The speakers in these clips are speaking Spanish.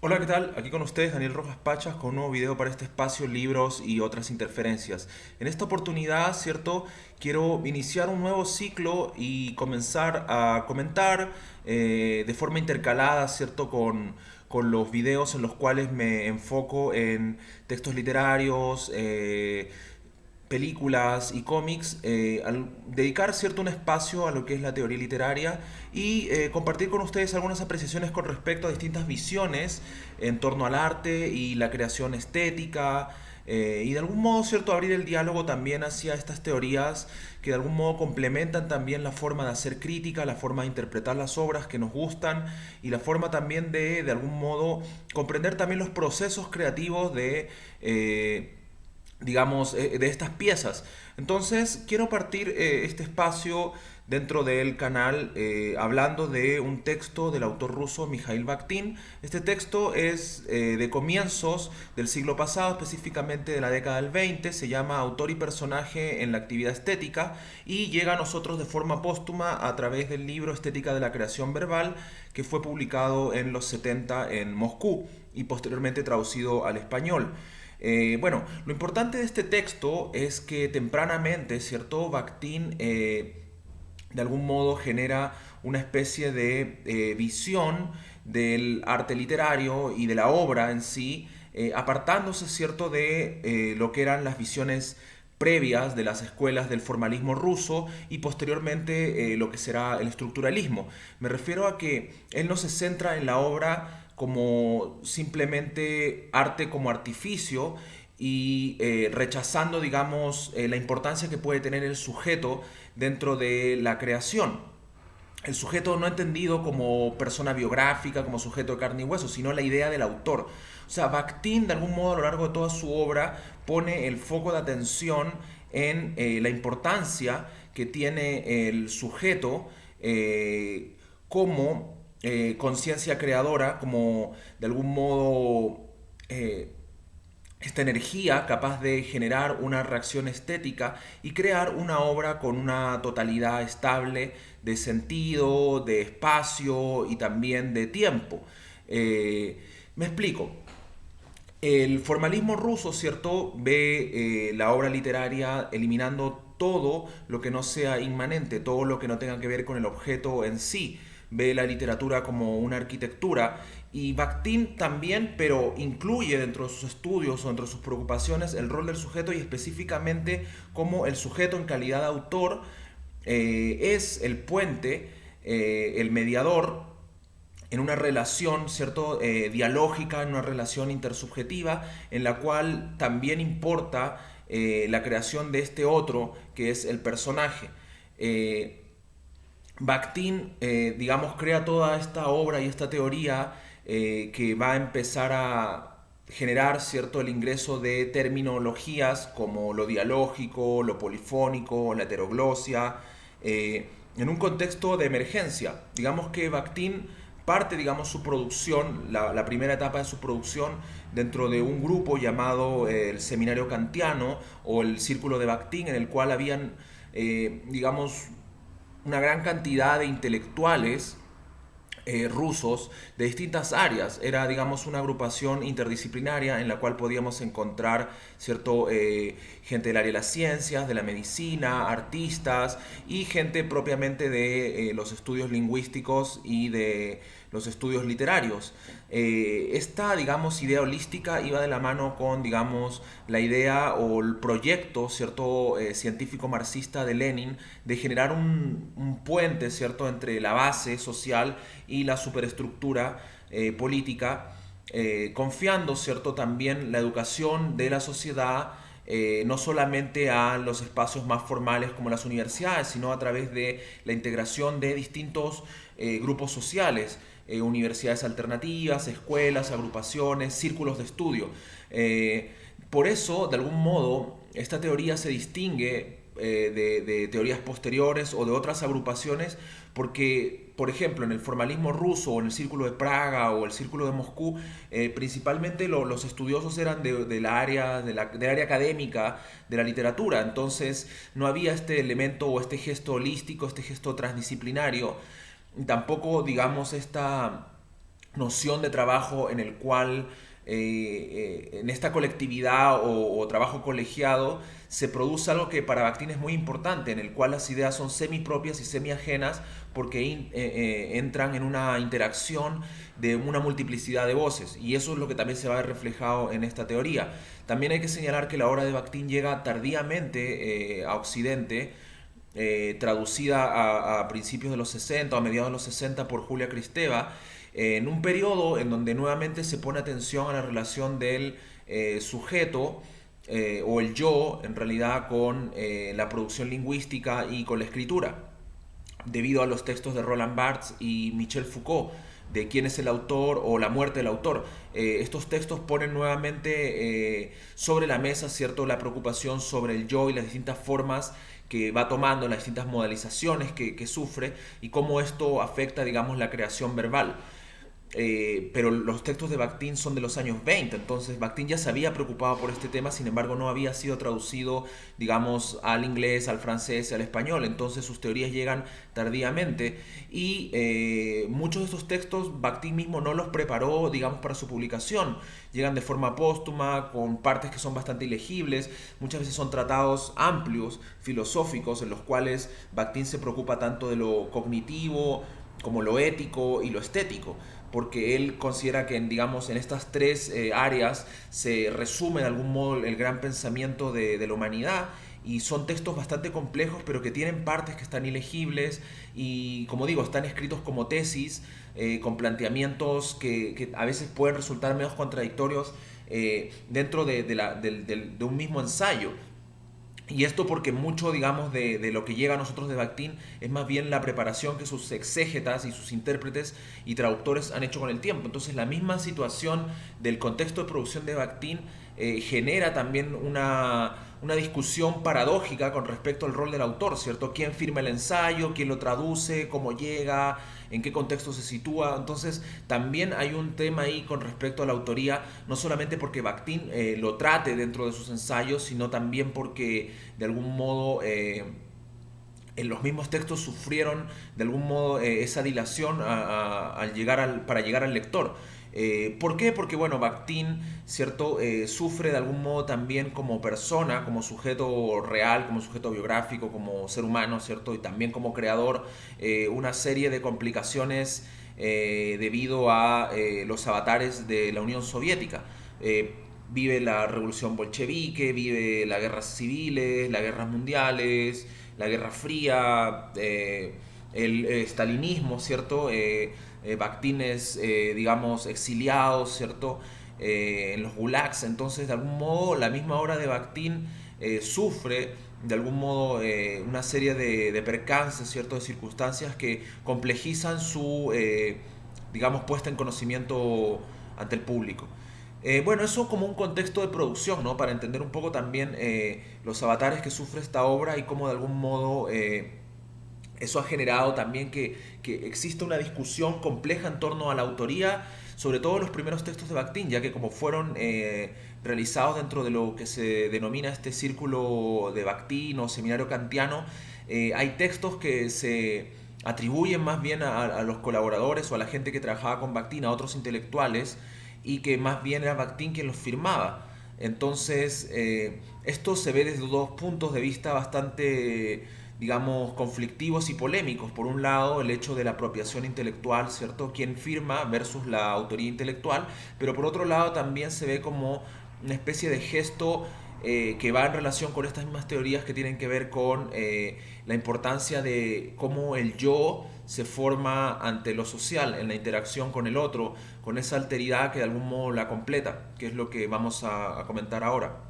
Hola, ¿qué tal? Aquí con ustedes Daniel Rojas Pachas con un nuevo video para este espacio Libros y otras interferencias. En esta oportunidad, ¿cierto? Quiero iniciar un nuevo ciclo y comenzar a comentar de forma intercalada, ¿cierto? Con los videos en los cuales me enfoco en textos literarios, películas y cómics, al dedicar cierto un espacio a lo que es la teoría literaria y compartir con ustedes algunas apreciaciones con respecto a distintas visiones en torno al arte y la creación estética, y de algún modo cierto abrir el diálogo también hacia estas teorías que de algún modo complementan también la forma de hacer crítica, la forma de interpretar las obras que nos gustan y la forma también de algún modo comprender también los procesos creativos digamos, de estas piezas. Entonces, quiero partir este espacio dentro del canal hablando de un texto del autor ruso Mikhail Bakhtin. Este texto es de comienzos del siglo pasado, específicamente de la década del 20, se llama Autor y personaje en la actividad estética y llega a nosotros de forma póstuma a través del libro Estética de la creación verbal, que fue publicado en los 70 en Moscú y posteriormente traducido al español. Bueno, lo importante de este texto es que tempranamente, ¿cierto? Bakhtin de algún modo genera una especie de visión del arte literario y de la obra en sí, apartándose, ¿cierto?, de lo que eran las visiones previas de las escuelas del formalismo ruso y posteriormente lo que será el estructuralismo. Me refiero a que él no se centra en la obra como simplemente arte como artificio y rechazando, digamos, la importancia que puede tener el sujeto dentro de la creación. El sujeto no entendido como persona biográfica, como sujeto de carne y hueso, sino la idea del autor. O sea, Bakhtin de algún modo a lo largo de toda su obra pone el foco de atención en la importancia que tiene el sujeto como conciencia creadora, como de algún modo esta energía capaz de generar una reacción estética y crear una obra con una totalidad estable de sentido, de espacio y también de tiempo. Me explico. El formalismo ruso, ¿cierto?, ve la obra literaria eliminando todo lo que no sea inmanente, todo lo que no tenga que ver con el objeto en sí. Ve la literatura como una arquitectura y Bakhtin también, pero incluye dentro de sus estudios o dentro de sus preocupaciones el rol del sujeto y específicamente cómo el sujeto en calidad de autor es el puente, el mediador en una relación, ¿cierto? Dialógica, en una relación intersubjetiva, en la cual también importa la creación de este otro, que es el personaje. Eh, Bakhtin, digamos, crea toda esta obra y esta teoría que va a empezar a generar, ¿cierto?, el ingreso de terminologías como lo dialógico, lo polifónico, la heteroglosia, en un contexto de emergencia. Digamos que Bakhtin parte, digamos, su producción, la primera etapa de su producción, dentro de un grupo llamado el Seminario Kantiano o el Círculo de Bakhtin, en el cual habían, digamos, una gran cantidad de intelectuales rusos de distintas áreas. Era, digamos, una agrupación interdisciplinaria en la cual podíamos encontrar, ¿cierto?, gente del área de las ciencias, de la medicina, artistas y gente propiamente de los estudios lingüísticos y de los estudios literarios. Esta, digamos, idea holística iba de la mano con, digamos, la idea o el proyecto, ¿cierto?, científico marxista de Lenin de generar un puente, ¿cierto?, entre la base social y la superestructura política, confiando, ¿cierto?, también la educación de la sociedad no solamente a los espacios más formales como las universidades, sino a través de la integración de distintos grupos sociales, universidades alternativas, escuelas, agrupaciones, círculos de estudio. Por eso, de algún modo, esta teoría se distingue de teorías posteriores o de otras agrupaciones porque, por ejemplo, en el formalismo ruso o en el Círculo de Praga o el Círculo de Moscú, principalmente los estudiosos eran la área, del área académica, de la literatura, entonces no había este elemento o este gesto holístico, este gesto transdisciplinario, tampoco, digamos, esta noción de trabajo en el cual en esta colectividad o trabajo colegiado se produce algo que para Bakhtin es muy importante, en el cual las ideas son semi-propias y semi-ajenas porque entran en una interacción de una multiplicidad de voces, y eso es lo que también se va a ver reflejado en esta teoría. También hay que señalar que la obra de Bakhtin llega tardíamente a Occidente, traducida a principios de los 60 o a mediados de los 60 por Julia Kristeva, en un periodo en donde nuevamente se pone atención a la relación del sujeto o el yo en realidad con la producción lingüística y con la escritura, debido a los textos de Roland Barthes y Michel Foucault, de quién es el autor o la muerte del autor. Estos textos ponen nuevamente sobre la mesa, ¿cierto?, la preocupación sobre el yo y las distintas formas que va tomando, las distintas modalizaciones que sufre y cómo esto afecta, digamos, la creación verbal. Pero los textos de Bakhtin son de los años 20, entonces Bakhtin ya se había preocupado por este tema, sin embargo no había sido traducido, digamos, al inglés, al francés y al español, entonces sus teorías llegan tardíamente y muchos de estos textos Bakhtin mismo no los preparó, digamos, para su publicación, llegan de forma póstuma, con partes que son bastante ilegibles, muchas veces son tratados amplios, filosóficos, en los cuales Bakhtin se preocupa tanto de lo cognitivo, como lo ético y lo estético, porque él considera que, digamos, en estas tres áreas se resume de algún modo el gran pensamiento de la humanidad, y son textos bastante complejos pero que tienen partes que están ilegibles y, como digo, están escritos como tesis, con planteamientos que a veces pueden resultar medio contradictorios dentro de un mismo ensayo. Y esto porque mucho, digamos, de lo que llega a nosotros de Bakhtin es más bien la preparación que sus exégetas y sus intérpretes y traductores han hecho con el tiempo. Entonces la misma situación del contexto de producción de Bakhtin genera también una discusión paradójica con respecto al rol del autor, ¿cierto? ¿Quién firma el ensayo? ¿Quién lo traduce? ¿Cómo llega? ¿En qué contexto se sitúa? Entonces también hay un tema ahí con respecto a la autoría, no solamente porque Bakhtin lo trate dentro de sus ensayos, sino también porque de algún modo en los mismos textos sufrieron de algún modo esa dilación al para llegar al lector. ¿Por qué? Porque bueno, Bakhtin, ¿cierto? Sufre de algún modo también como persona, como sujeto real, como sujeto biográfico, como ser humano, ¿cierto? Y también como creador, una serie de complicaciones debido a los avatares de la Unión Soviética. Vive la revolución bolchevique, vive las guerras civiles, las guerras mundiales, la Guerra Fría, el stalinismo, ¿cierto? Bakhtin es, digamos, exiliado, ¿cierto? En los gulags, entonces de algún modo la misma obra de Bakhtin sufre de algún modo una serie de percances, ¿cierto? De circunstancias que complejizan su, digamos, puesta en conocimiento ante el público. Bueno, eso como un contexto de producción, ¿no? Para entender un poco también los avatares que sufre esta obra y cómo de algún modo eso ha generado también que exista una discusión compleja en torno a la autoría, sobre todo los primeros textos de Bakhtin, ya que como fueron realizados dentro de lo que se denomina este círculo de Bakhtin o seminario kantiano, hay textos que se atribuyen más bien a los colaboradores o a la gente que trabajaba con Bakhtin, a otros intelectuales, y que más bien era Bakhtin quien los firmaba. Entonces, esto se ve desde dos puntos de vista bastante, digamos, conflictivos y polémicos. Por un lado, el hecho de la apropiación intelectual, ¿cierto? Quién firma versus la autoría intelectual, pero por otro lado también se ve como una especie de gesto que va en relación con estas mismas teorías que tienen que ver con la importancia de cómo el yo se forma ante lo social, en la interacción con el otro, con esa alteridad que de algún modo la completa, que es lo que vamos a comentar ahora.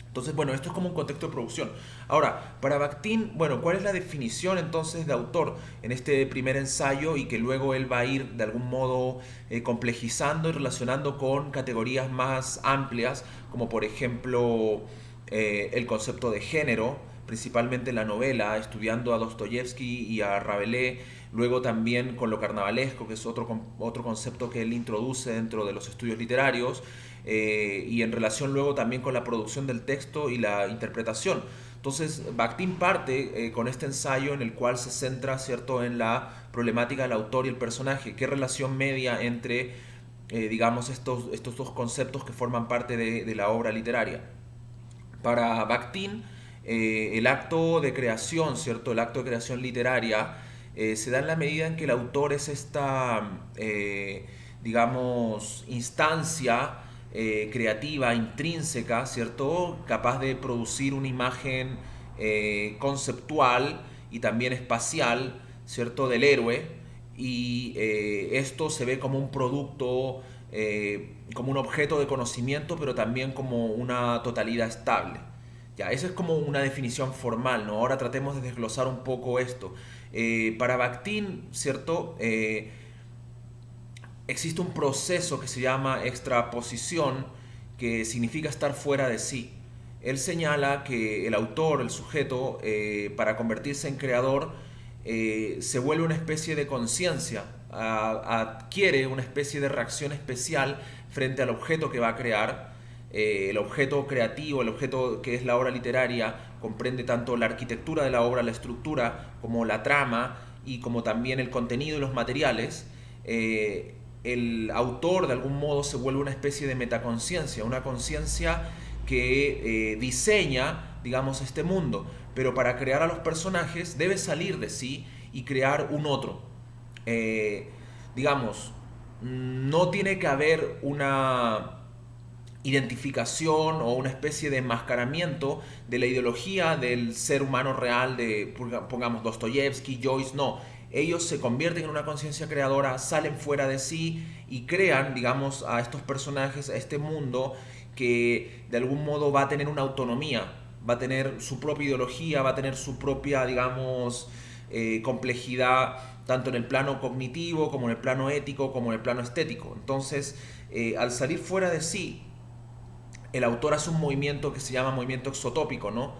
Entonces, bueno, esto es como un contexto de producción. Ahora, para Bakhtin, bueno, ¿cuál es la definición entonces de autor en este primer ensayo y que luego él va a ir de algún modo complejizando y relacionando con categorías más amplias, como por ejemplo el concepto de género, principalmente en la novela, estudiando a Dostoyevsky y a Rabelais, luego también con lo carnavalesco, que es otro concepto que él introduce dentro de los estudios literarios, y en relación luego también con la producción del texto y la interpretación. Entonces, Bakhtin parte con este ensayo en el cual se centra, ¿cierto?, en la problemática del autor y el personaje, qué relación media entre, digamos, estos dos conceptos que forman parte de la obra literaria. Para Bakhtin, el acto de creación, ¿cierto? El acto de creación literaria se da en la medida en que el autor es esta, digamos, instancia creativa, intrínseca, ¿cierto? Capaz de producir una imagen conceptual y también espacial, ¿cierto? Del héroe. Y esto se ve como un producto, como un objeto de conocimiento, pero también como una totalidad estable. Ya, esa es como una definición formal, ¿no? Ahora tratemos de desglosar un poco esto. Para Bakhtin, ¿cierto? Existe un proceso que se llama extraposición, que significa estar fuera de sí. Él señala que el autor, el sujeto, para convertirse en creador, se vuelve una especie de conciencia, adquiere una especie de reacción especial frente al objeto que va a crear. El objeto creativo, el objeto que es la obra literaria, comprende tanto la arquitectura de la obra, la estructura, como la trama y como también el contenido y los materiales. El autor de algún modo se vuelve una especie de metaconciencia, una conciencia que diseña, digamos, este mundo, pero para crear a los personajes debe salir de sí y crear un otro. Eh, digamos, no tiene que haber una identificación o una especie de enmascaramiento de la ideología del ser humano real de, pongamos, Dostoyevsky, Joyce, no. Ellos se convierten en una conciencia creadora, salen fuera de sí y crean, digamos, a estos personajes, a este mundo que de algún modo va a tener una autonomía, va a tener su propia ideología, va a tener su propia, digamos, complejidad, tanto en el plano cognitivo, como en el plano ético, como en el plano estético. Entonces, al salir fuera de sí, el autor hace un movimiento que se llama movimiento exotópico, ¿no?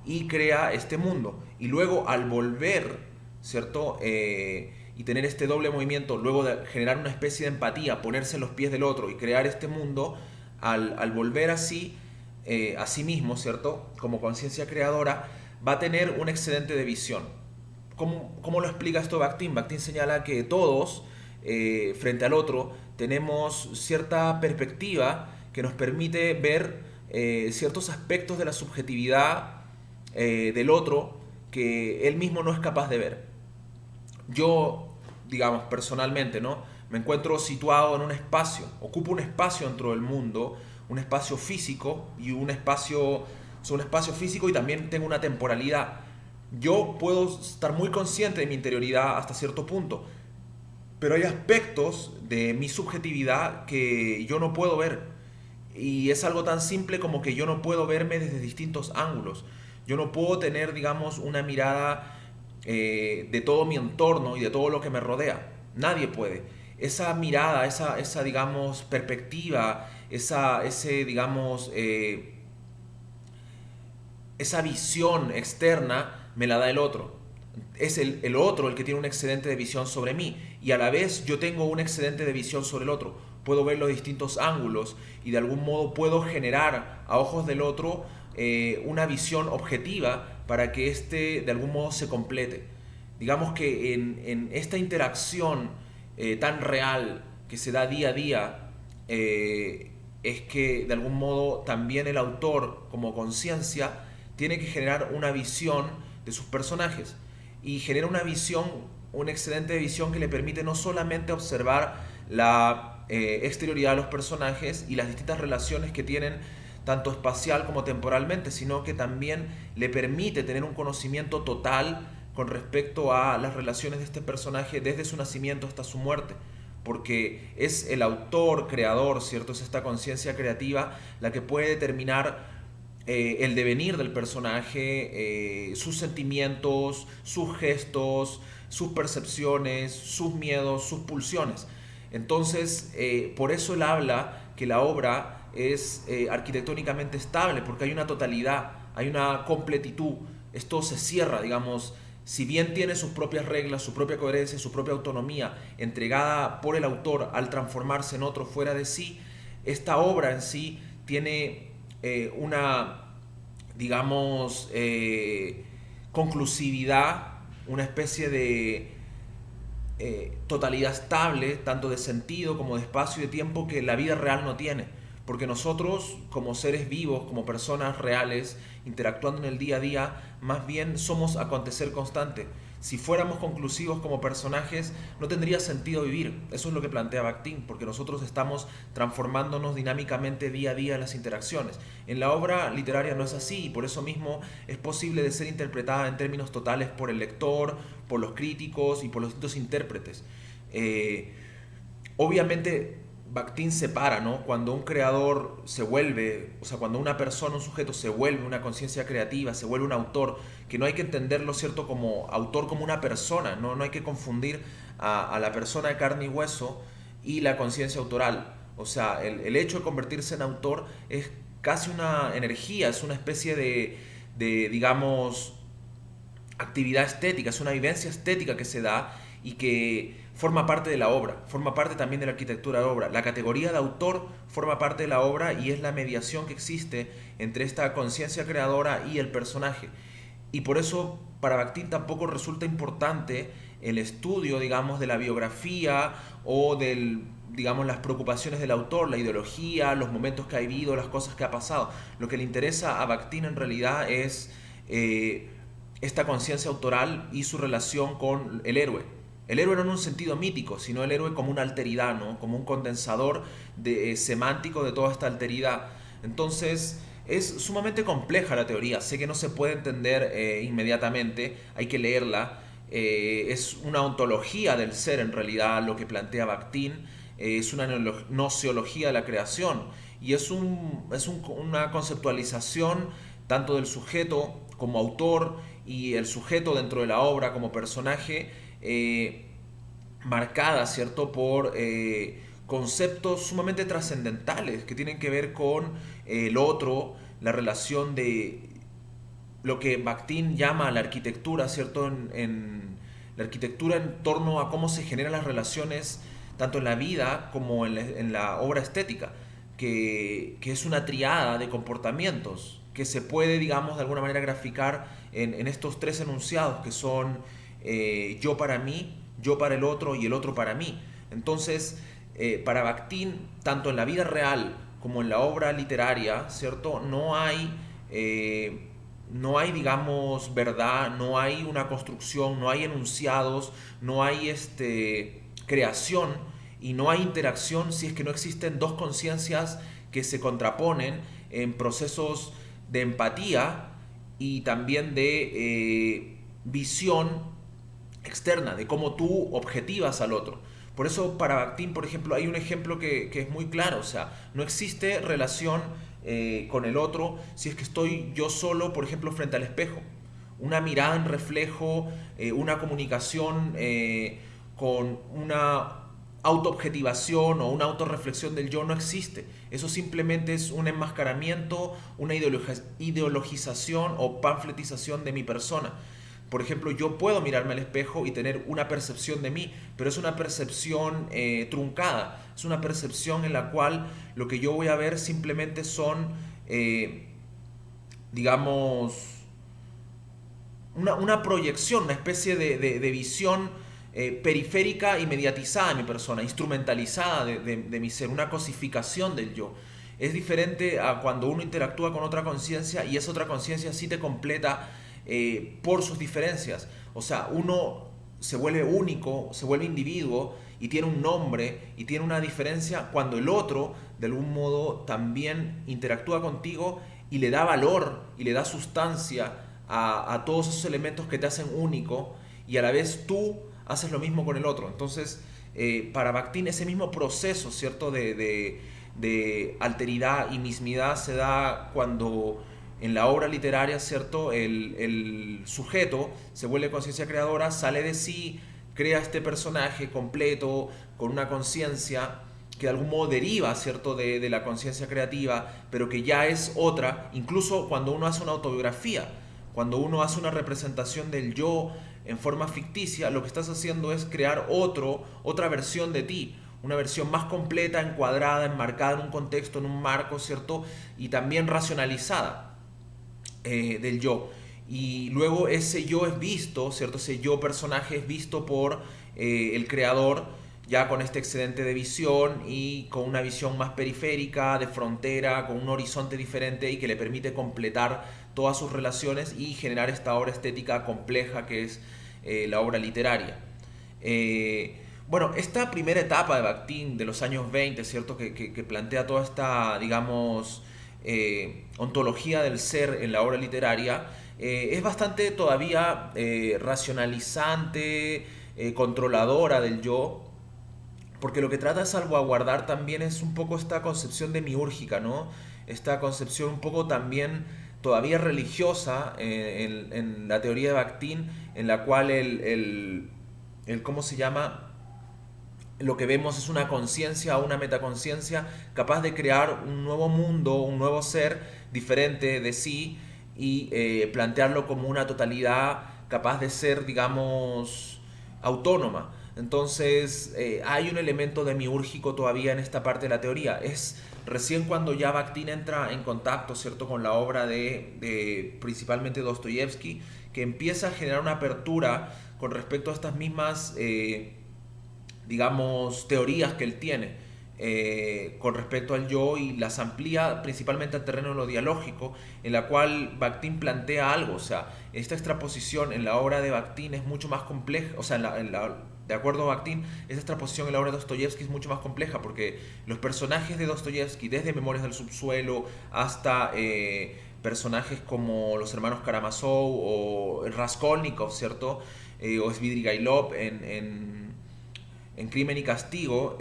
Y crea este mundo. Y luego al volver, ¿cierto? Y tener este doble movimiento, luego de generar una especie de empatía, ponerse en los pies del otro y crear este mundo, al volver así, a sí mismo, ¿cierto? Como conciencia creadora, va a tener un excedente de visión. ¿Cómo lo explica esto Bakhtin? Bakhtin señala que todos, frente al otro, tenemos cierta perspectiva que nos permite ver ciertos aspectos de la subjetividad del otro que él mismo no es capaz de ver. Yo, digamos, personalmente, ¿no? Me encuentro situado en un espacio, ocupo un espacio dentro del mundo, un espacio físico y un espacio físico y también tengo una temporalidad. Yo puedo estar muy consciente de mi interioridad hasta cierto punto, pero hay aspectos de mi subjetividad que yo no puedo ver. Y es algo tan simple como que yo no puedo verme desde distintos ángulos. Yo no puedo tener, digamos, una mirada de todo mi entorno y de todo lo que me rodea. Nadie puede. Esa mirada, digamos, perspectiva, digamos, esa visión externa me la da el otro. Es el otro el que tiene un excedente de visión sobre mí y a la vez yo tengo un excedente de visión sobre el otro. Puedo ver los distintos ángulos y de algún modo puedo generar a ojos del otro una visión objetiva para que éste de algún modo se complete. Digamos que en esta interacción tan real que se da día a día, es que de algún modo también el autor como conciencia tiene que generar una visión de sus personajes y genera una visión, un excedente de visión que le permite no solamente observar la exterioridad de los personajes y las distintas relaciones que tienen tanto espacial como temporalmente, sino que también le permite tener un conocimiento total con respecto a las relaciones de este personaje desde su nacimiento hasta su muerte, porque es el autor, creador, ¿cierto? Es esta conciencia creativa la que puede determinar el devenir del personaje, sus sentimientos, sus gestos, sus percepciones, sus miedos, sus pulsiones. Entonces, por eso él habla que la obra es arquitectónicamente estable, porque hay una totalidad, hay una completitud. Esto se cierra, digamos, si bien tiene sus propias reglas, su propia coherencia, su propia autonomía, entregada por el autor al transformarse en otro fuera de sí, esta obra en sí tiene una, digamos, conclusividad, una especie de totalidad estable, tanto de sentido como de espacio y de tiempo, que la vida real no tiene. Porque nosotros, como seres vivos, como personas reales, interactuando en el día a día, más bien somos acontecer constante. Si fuéramos conclusivos como personajes, no tendría sentido vivir. Eso es lo que plantea Bakhtin, porque nosotros estamos transformándonos dinámicamente día a día en las interacciones. En la obra literaria no es así, y por eso mismo es posible de ser interpretada en términos totales por el lector, por los críticos y por los distintos intérpretes. Eh, Obviamente Bakhtin separa, ¿no? Cuando un creador se vuelve, o sea, cuando una persona, un sujeto se vuelve una conciencia creativa, se vuelve un autor, que no hay que entenderlo, ¿cierto?, como autor como una persona, ¿no? No hay que confundir a la persona de carne y hueso y la conciencia autoral. O sea, el hecho de convertirse en autor es casi una energía, es una especie digamos, actividad estética, es una vivencia estética que se da y que forma parte de la obra, forma parte también de la arquitectura de obra. La categoría de autor forma parte de la obra y es la mediación que existe entre esta conciencia creadora y el personaje. Y por eso para Bakhtin tampoco resulta importante el estudio, digamos, de la biografía o digamos, las preocupaciones del autor, la ideología, los momentos que ha vivido, las cosas que ha pasado. Lo que le interesa a Bakhtin en realidad es esta conciencia autoral y su relación con el héroe. El héroe no en un sentido mítico, sino el héroe como una alteridad, ¿no? Como un condensador semántico de toda esta alteridad. Entonces, es sumamente compleja la teoría. Sé que no se puede entender inmediatamente, hay que leerla. Es una ontología del ser en realidad lo que plantea Bakhtin. Es una nociología de la creación y una conceptualización tanto del sujeto como autor y el sujeto dentro de la obra como personaje, marcada, ¿cierto?, por conceptos sumamente trascendentales que tienen que ver con el otro, la relación de lo que Bakhtin llama la arquitectura, ¿cierto? La arquitectura en torno a cómo se generan las relaciones tanto en la vida como en la obra estética, que es una triada de comportamientos que se puede, digamos, de alguna manera graficar en estos tres enunciados que son yo para mí, yo para el otro y el otro para mí. Entonces, para Bakhtin, tanto en la vida real como en la obra literaria, ¿cierto? No hay, digamos, verdad, no hay una construcción, no hay enunciados, no hay creación y no hay interacción si es que no existen dos conciencias que se contraponen en procesos de empatía y también de visión externa, de cómo tú objetivas al otro. Por eso para Bakhtin, por ejemplo, hay un ejemplo que es muy claro, o sea, no existe relación con el otro si es que estoy yo solo, por ejemplo, frente al espejo. Una mirada en reflejo, una comunicación con una autoobjetivación o una autorreflexión del yo no existe. Eso simplemente es un enmascaramiento, una ideologización o panfletización de mi persona. Por ejemplo, yo puedo mirarme al espejo y tener una percepción de mí, pero es una percepción truncada, es una percepción en la cual lo que yo voy a ver simplemente son, digamos, una proyección, una especie de visión periférica y mediatizada de mi persona, instrumentalizada de mi ser, una cosificación del yo. Es diferente a cuando uno interactúa con otra conciencia y esa otra conciencia sí te completa por sus diferencias. O sea, uno se vuelve único, se vuelve individuo y tiene un nombre y tiene una diferencia cuando el otro de algún modo también interactúa contigo y le da valor y le da sustancia a todos esos elementos que te hacen único y a la vez tú haces lo mismo con el otro. Entonces, para Bakhtin ese mismo proceso, ¿cierto?, de alteridad y mismidad se da cuando en la obra literaria, ¿cierto?, el sujeto se vuelve conciencia creadora, sale de sí, crea este personaje completo, con una conciencia que de algún modo deriva, ¿cierto?, de la conciencia creativa, pero que ya es otra, incluso cuando uno hace una autobiografía, cuando uno hace una representación del yo en forma ficticia, lo que estás haciendo es crear otra versión de ti, una versión más completa, encuadrada, enmarcada en un contexto, en un marco, ¿cierto? Y también racionalizada. del yo. Y luego ese yo es visto, ¿cierto? Ese yo personaje es visto por el creador, ya con este excedente de visión y con una visión más periférica, de frontera, con un horizonte diferente y que le permite completar todas sus relaciones y generar esta obra estética compleja que es la obra literaria. Bueno, esta primera etapa de Bakhtin de los años 20, ¿cierto? Que plantea toda esta, digamos, ontología del ser en la obra literaria, es bastante todavía racionalizante, controladora del yo, porque lo que trata de salvaguardar también es un poco esta concepción demiúrgica, ¿no? Esta concepción un poco también todavía religiosa en la teoría de Bakhtin, en la cual ¿cómo se llama? Lo que vemos es una conciencia o una metaconciencia capaz de crear un nuevo mundo, un nuevo ser diferente de sí y plantearlo como una totalidad capaz de ser, digamos, autónoma. Entonces hay un elemento demiúrgico todavía en esta parte de la teoría. Es recién cuando ya Bakhtin entra en contacto, ¿cierto?, con la obra de principalmente Dostoyevsky, que empieza a generar una apertura con respecto a estas mismas digamos, teorías que él tiene con respecto al yo y las amplía principalmente al terreno de lo dialógico, en la cual Bakhtin plantea algo. O sea, esta extraposición en la obra de Bakhtin es mucho más compleja, o sea, de acuerdo a Bakhtin, esta extraposición en la obra de Dostoyevsky es mucho más compleja porque los personajes de Dostoyevsky, desde Memorias del Subsuelo hasta personajes como los hermanos Karamazov o Raskolnikov, ¿cierto? O Svidrigailov en Crimen y Castigo,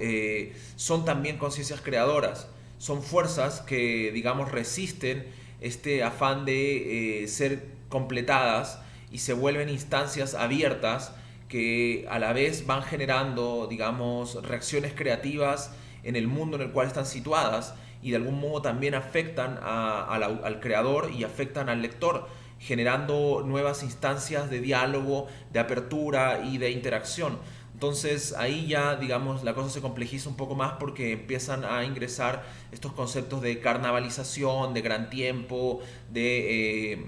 son también conciencias creadoras, son fuerzas que, digamos, resisten este afán de ser completadas y se vuelven instancias abiertas que a la vez van generando, digamos, reacciones creativas en el mundo en el cual están situadas y de algún modo también afectan al creador y afectan al lector, generando nuevas instancias de diálogo, de apertura y de interacción. Entonces ahí ya, digamos, la cosa se complejiza un poco más porque empiezan a ingresar estos conceptos de carnavalización, de gran tiempo, de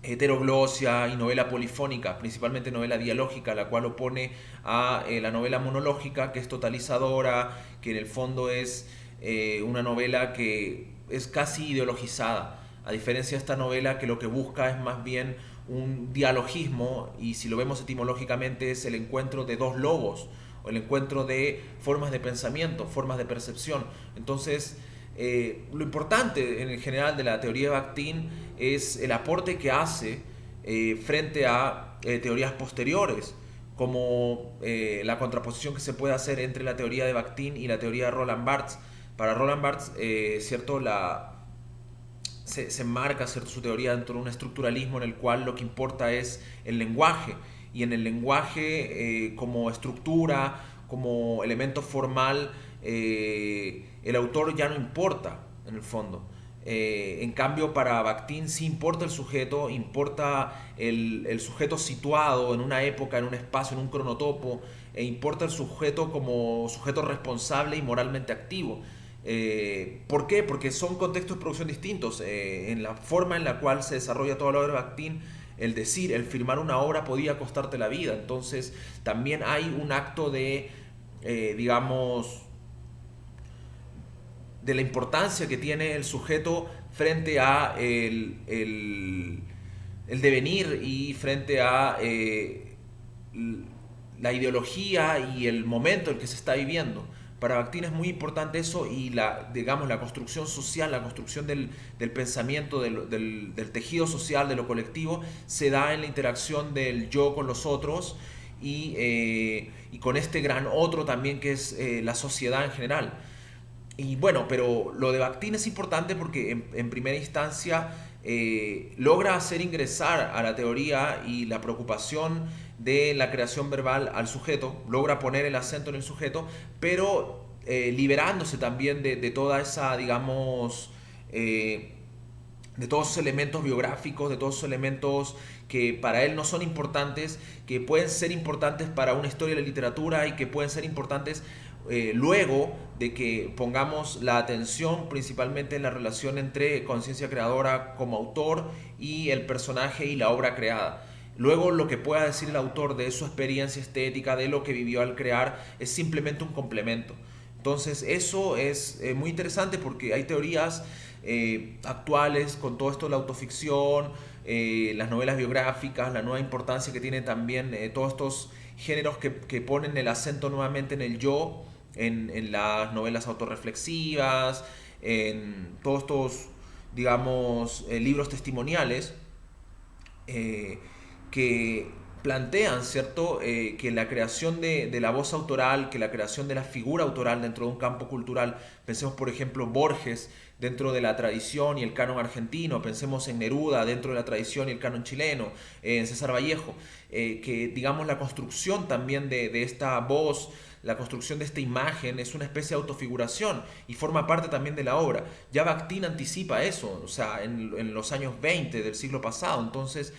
heteroglosia y novela polifónica, principalmente novela dialógica, la cual opone a la novela monológica, que es totalizadora, que en el fondo es una novela que es casi ideologizada, a diferencia de esta novela que lo que busca es más bien un dialogismo, y si lo vemos etimológicamente es el encuentro de dos logos, o el encuentro de formas de pensamiento, formas de percepción. Entonces, lo importante en el general de la teoría de Bakhtin es el aporte que hace frente a teorías posteriores, como la contraposición que se puede hacer entre la teoría de Bakhtin y la teoría de Roland Barthes. Para Roland Barthes, ¿cierto? Se enmarca, ¿cierto?, su teoría dentro de un estructuralismo en el cual lo que importa es el lenguaje, y en el lenguaje como estructura, como elemento formal, el autor ya no importa en el fondo. En cambio, para Bakhtin sí importa el sujeto, importa el sujeto situado en una época, en un espacio, en un cronotopo, e importa el sujeto como sujeto responsable y moralmente activo. ¿Por qué? Porque son contextos de producción distintos. En la forma en la cual se desarrolla toda la obra de Bakhtin, el decir, el firmar una obra podía costarte la vida. Entonces, también hay un acto de, digamos, de la importancia que tiene el sujeto frente a el devenir y frente a la ideología y el momento en que se está viviendo. Para Bakhtin es muy importante eso, y digamos, la construcción social, la construcción del pensamiento, del tejido social, de lo colectivo, se da en la interacción del yo con los otros y con este gran otro también que es la sociedad en general. Y bueno, pero lo de Bakhtin es importante porque en primera instancia logra hacer ingresar a la teoría y la preocupación de la creación verbal al sujeto, logra poner el acento en el sujeto, pero liberándose también de toda esa, digamos, de todos esos elementos biográficos, de todos esos elementos que para él no son importantes, que pueden ser importantes para una historia de la literatura y que pueden ser importantes luego de que pongamos la atención principalmente en la relación entre conciencia creadora como autor y el personaje y la obra creada. Luego lo que pueda decir el autor de su experiencia estética, de lo que vivió al crear, es simplemente un complemento. Entonces eso es muy interesante porque hay teorías actuales con todo esto de la autoficción, las novelas biográficas, la nueva importancia que tiene también todos estos géneros que ponen el acento nuevamente en el yo, en las novelas autorreflexivas, en todos estos, digamos, libros testimoniales eh, que plantean, ¿cierto?, que la creación de la voz autoral, que la creación de la figura autoral dentro de un campo cultural, pensemos por ejemplo Borges dentro de la tradición y el canon argentino, pensemos en Neruda dentro de la tradición y el canon chileno, en César Vallejo, que digamos la construcción también de esta voz, la construcción de esta imagen es una especie de autofiguración y forma parte también de la obra. Ya Bakhtin anticipa eso, o sea, en los años 20 del siglo pasado, entonces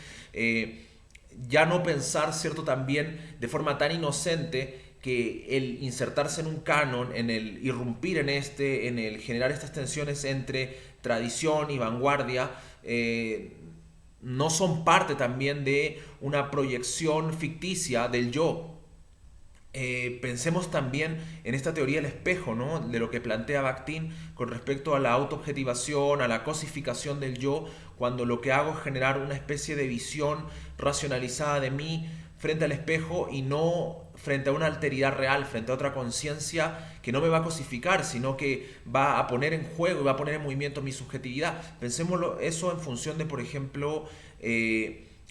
ya no pensar, ¿cierto?, también de forma tan inocente que el insertarse en un canon, en el irrumpir en este, en el generar estas tensiones entre tradición y vanguardia, no son parte también de una proyección ficticia del yo. Pensemos también en esta teoría del espejo, ¿no?, de lo que plantea Bakhtin con respecto a la autoobjetivación, a la cosificación del yo, cuando lo que hago es generar una especie de visión racionalizada de mí frente al espejo y no frente a una alteridad real, frente a otra conciencia que no me va a cosificar, sino que va a poner en juego y va a poner en movimiento mi subjetividad. Pensemos eso en función de, por ejemplo,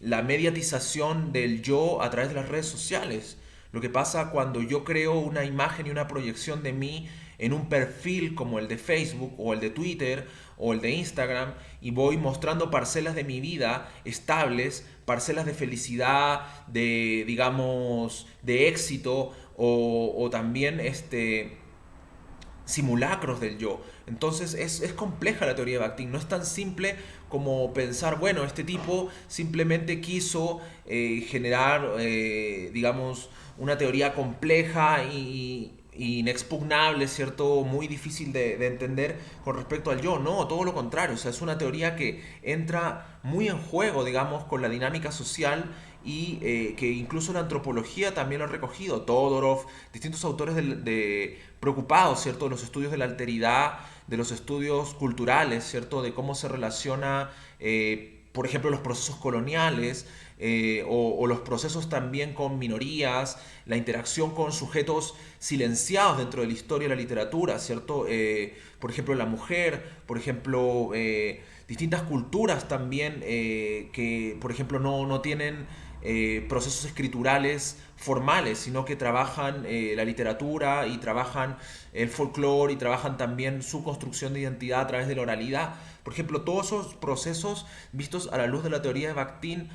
la mediatización del yo a través de las redes sociales. Lo que pasa cuando yo creo una imagen y una proyección de mí en un perfil como el de Facebook o el de Twitter o el de Instagram y voy mostrando parcelas de mi vida estables, parcelas de felicidad, de, digamos, de éxito o también simulacros del yo. Entonces es compleja la teoría de Bakhtin, no es tan simple como pensar, bueno, este tipo simplemente quiso generar, digamos, una teoría compleja y inexpugnable, ¿cierto? Muy difícil de entender con respecto al yo. No, todo lo contrario. O sea, es una teoría que entra muy en juego, digamos, con la dinámica social y que incluso la antropología también lo ha recogido. Todorov, distintos autores preocupados, ¿cierto?, de los estudios de la alteridad, de los estudios culturales, ¿cierto?, de cómo se relaciona, por ejemplo, los procesos coloniales o los procesos también con minorías, la interacción con sujetos silenciados dentro de la historia y la literatura, ¿cierto? Por ejemplo, la mujer, por ejemplo, distintas culturas también que, por ejemplo, no tienen procesos escriturales formales, sino que trabajan la literatura y trabajan el folclore y trabajan también su construcción de identidad a través de la oralidad. Por ejemplo, todos esos procesos vistos a la luz de la teoría de Bakhtin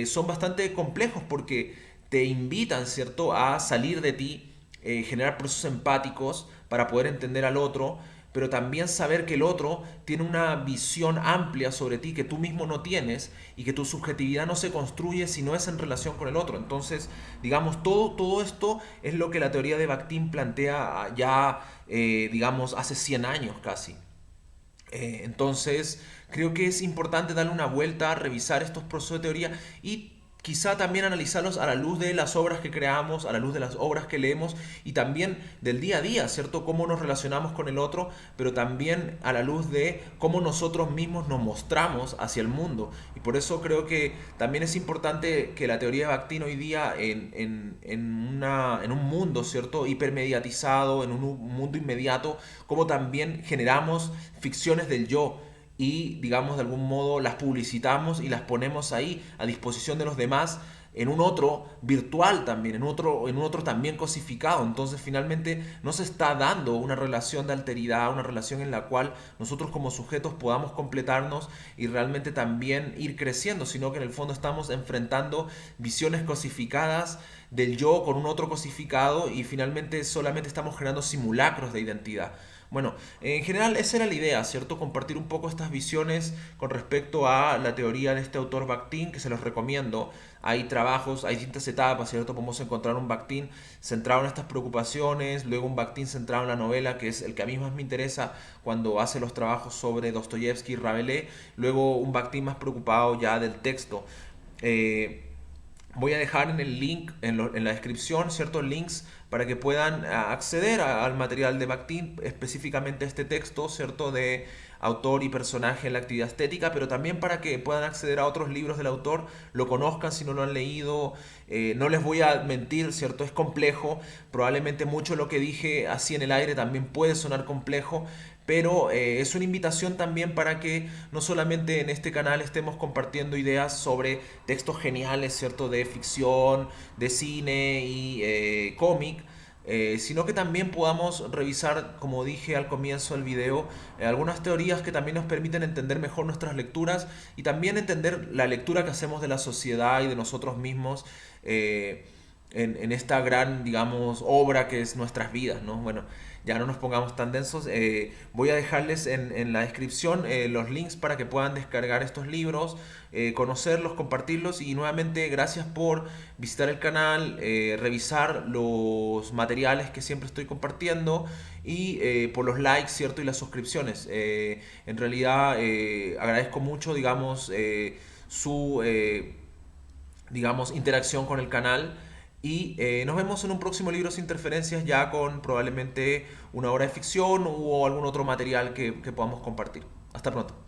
son bastante complejos porque te invitan, ¿cierto?, a salir de ti, generar procesos empáticos para poder entender al otro, pero también saber que el otro tiene una visión amplia sobre ti que tú mismo no tienes y que tu subjetividad no se construye si no es en relación con el otro. Entonces, digamos, todo esto es lo que la teoría de Bakhtin plantea ya, digamos, hace 100 años casi. Entonces, creo que es importante darle una vuelta, revisar estos procesos de teoría y quizá también analizarlos a la luz de las obras que creamos, a la luz de las obras que leemos y también del día a día, ¿cierto? Cómo nos relacionamos con el otro, pero también a la luz de cómo nosotros mismos nos mostramos hacia el mundo. Y por eso creo que también es importante que la teoría de Bakhtin hoy día en un mundo, ¿cierto?, hipermediatizado, en un mundo inmediato, cómo también generamos ficciones del yo y, digamos, de algún modo las publicitamos y las ponemos ahí a disposición de los demás en un otro virtual también, en un otro también cosificado. Entonces finalmente no se está dando una relación de alteridad, una relación en la cual nosotros como sujetos podamos completarnos y realmente también ir creciendo, sino que en el fondo estamos enfrentando visiones cosificadas del yo con un otro cosificado y finalmente solamente estamos generando simulacros de identidad. Bueno, en general esa era la idea, ¿cierto? Compartir un poco estas visiones con respecto a la teoría de este autor Bakhtin, que se los recomiendo. Hay trabajos, hay distintas etapas, ¿cierto? Podemos encontrar un Bakhtin centrado en estas preocupaciones, luego un Bakhtin centrado en la novela, que es el que a mí más me interesa cuando hace los trabajos sobre Dostoyevsky y Rabelais, luego un Bakhtin más preocupado ya del texto. Eh, Voy a dejar en el link, en la descripción, ciertos links para que puedan acceder al material de Bakhtin, específicamente este texto, ¿cierto? De autor y personaje en la actividad estética, pero también para que puedan acceder a otros libros del autor, lo conozcan si no lo han leído. No les voy a mentir, ¿cierto? Es complejo, probablemente mucho de lo que dije así en el aire también puede sonar complejo, pero es una invitación también para que no solamente en este canal estemos compartiendo ideas sobre textos geniales, ¿cierto? De ficción, de cine y cómic, sino que también podamos revisar, como dije al comienzo del video, algunas teorías que también nos permiten entender mejor nuestras lecturas y también entender la lectura que hacemos de la sociedad y de nosotros mismos. En esta gran, digamos, obra que es nuestras vidas, ¿no? Bueno, ya no nos pongamos tan densos. Voy a dejarles en la descripción los links para que puedan descargar estos libros, conocerlos, compartirlos y nuevamente gracias por visitar el canal, revisar los materiales que siempre estoy compartiendo y por los likes, ¿cierto? Y las suscripciones. En realidad agradezco mucho, digamos, su, digamos, interacción con el canal. Y nos vemos en un próximo Libros e Interferencias ya con probablemente una obra de ficción o algún otro material que podamos compartir. Hasta pronto.